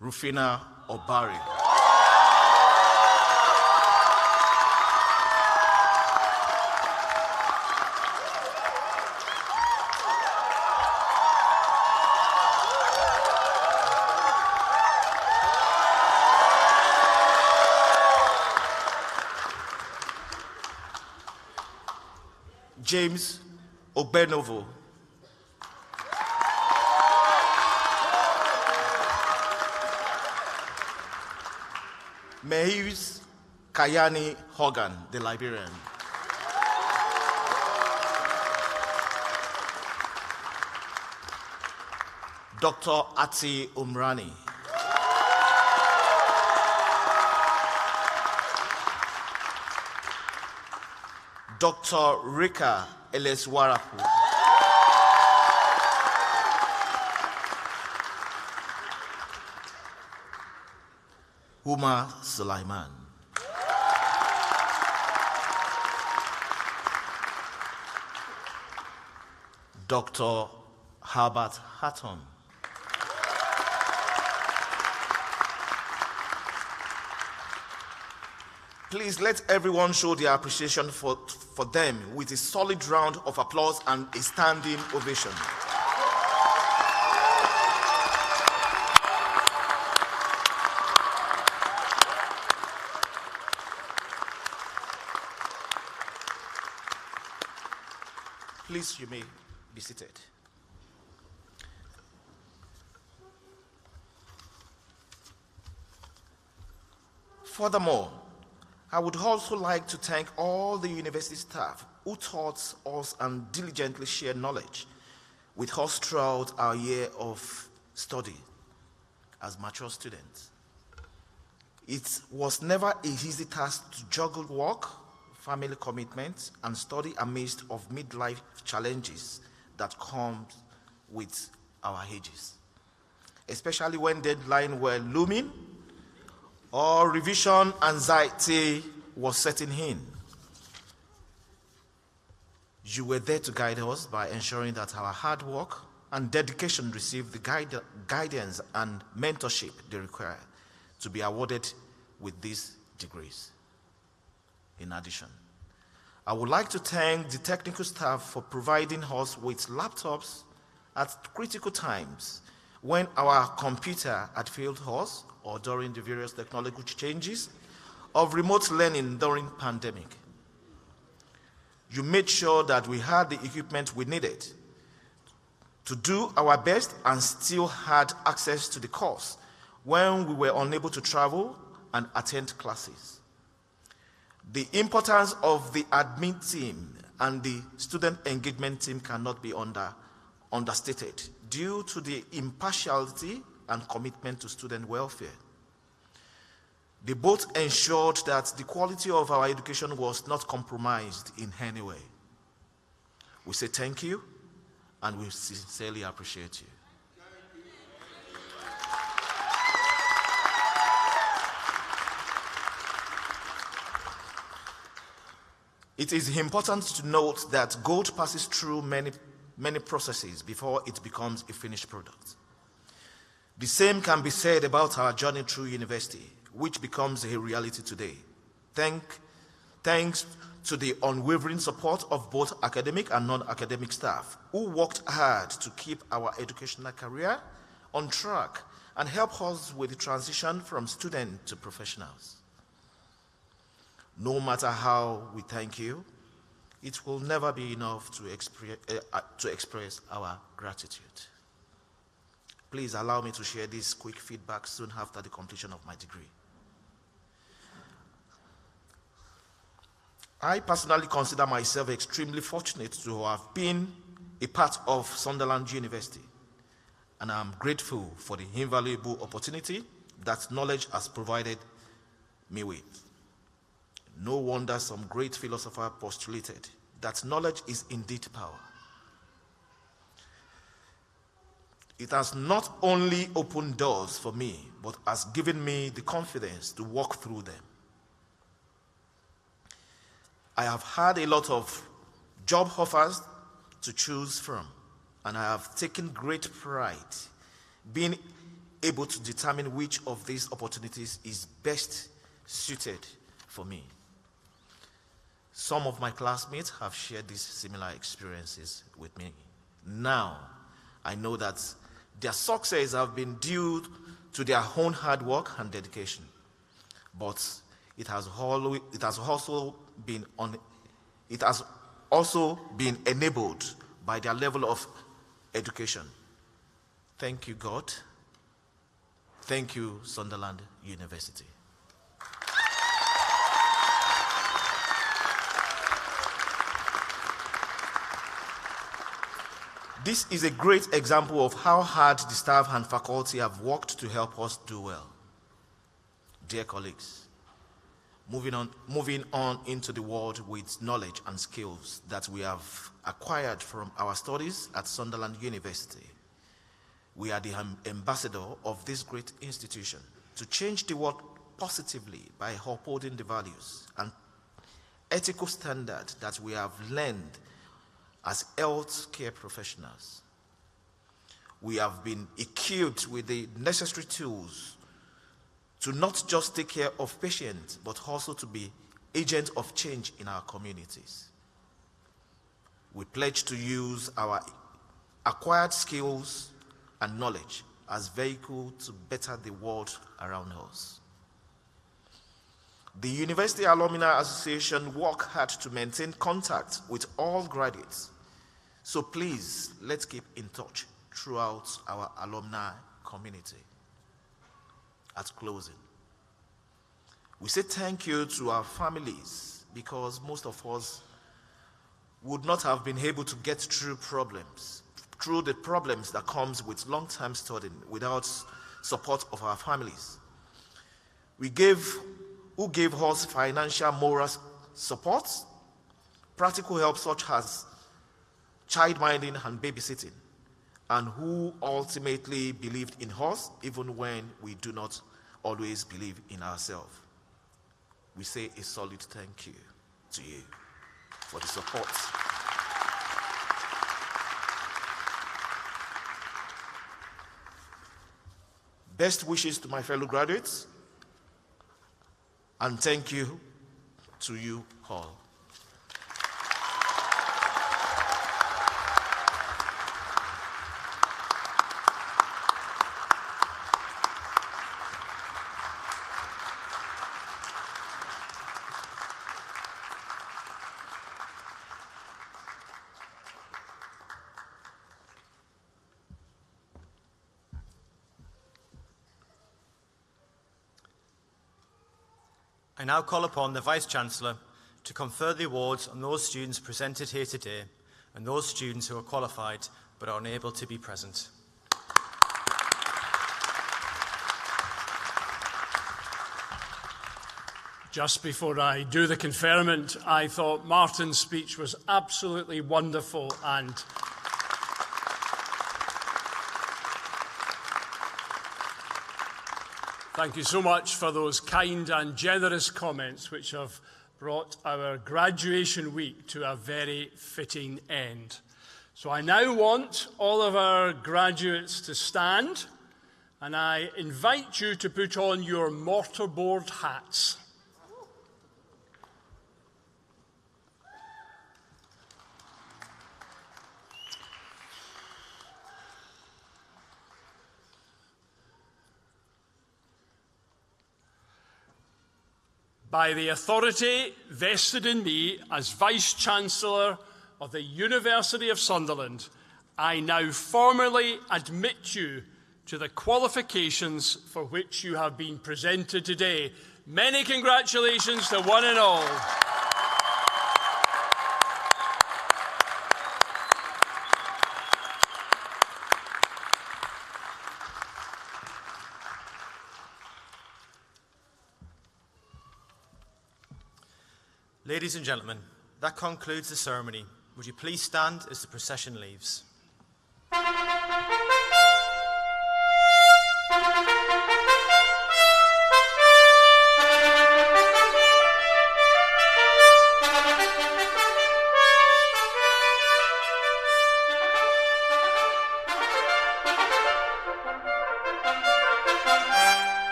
Rufina Obari. James Ogbenovo. Mehius Kayani Hogan, the librarian. Dr. Ati Umrani. Dr. Rika Eleswarapu. Huma Sulaiman. Dr. Herbert Hatton. Please let everyone show their appreciation for them with a solid round of applause and a standing ovation. Please, you may be seated. Furthermore, I would also like to thank all the university staff who taught us and diligently shared knowledge with us throughout our year of study as mature students. It was never an easy task to juggle work, family commitments, and study amidst of midlife challenges that come with our ages, especially when deadlines were looming or revision anxiety was setting in. You were there to guide us by ensuring that our hard work and dedication received the guidance and mentorship they require to be awarded with these degrees. In addition, I would like to thank the technical staff for providing us with laptops at critical times when our computer had failed us or during the various technological changes of remote learning during pandemic. You made sure that we had the equipment we needed to do our best and still had access to the course when we were unable to travel and attend classes. The importance of the admin team and the student engagement team cannot be understated due to the impartiality and commitment to student welfare. They both ensured that the quality of our education was not compromised in any way. We say thank you, and we sincerely appreciate you. It is important to note that gold passes through many processes before it becomes a finished product. The same can be said about our journey through university, which becomes a reality today. Thanks to the unwavering support of both academic and non-academic staff who worked hard to keep our educational career on track and help us with the transition from student to professionals. No matter how we thank you, it will never be enough to express our gratitude. Please allow me to share this quick feedback soon after the completion of my degree. I personally consider myself extremely fortunate to have been a part of Sunderland University, and I am grateful for the invaluable opportunity that knowledge has provided me with. No wonder some great philosopher postulated that knowledge is indeed power. It has not only opened doors for me, but has given me the confidence to walk through them. I have had a lot of job offers to choose from, and I have taken great pride being able to determine which of these opportunities is best suited for me. Some of my classmates have shared these similar experiences with me. Now, I know that their success have been due to their own hard work and dedication, but it has also been enabled by their level of education. Thank you, God. Thank you, Sunderland University. This is a great example of how hard the staff and faculty have worked to help us do well. Dear colleagues, moving on into the world with knowledge and skills that we have acquired from our studies at Sunderland University. We are the ambassador of this great institution to change the world positively by upholding the values and ethical standards that we have learned as healthcare professionals. We have been equipped with the necessary tools to not just take care of patients, but also to be agents of change in our communities. We pledge to use our acquired skills and knowledge as vehicle to better the world around us. The University Alumni Association work hard to maintain contact with all graduates. So please, let's keep in touch throughout our alumni community. At closing, we say thank you to our families, because most of us would not have been able to get through the problems that comes with long-term studying without support of our families. Who gave us financial, moral support, practical help such as child-minding and babysitting, and who ultimately believed in us even when we do not always believe in ourselves. We say a solid thank you to you for the support. Best wishes to my fellow graduates, and thank you to you all. I now call upon the Vice-Chancellor to confer the awards on those students presented here today and those students who are qualified but are unable to be present. Just before I do the conferment, I thought Martin's speech was absolutely wonderful, and thank you so much for those kind and generous comments which have brought our graduation week to a very fitting end. So I now want all of our graduates to stand, and I invite you to put on your mortarboard hats. By the authority vested in me as Vice-Chancellor of the University of Sunderland, I now formally admit you to the qualifications for which you have been presented today. Many congratulations to one and all. Ladies and gentlemen, that concludes the ceremony. Would you please stand as the procession leaves?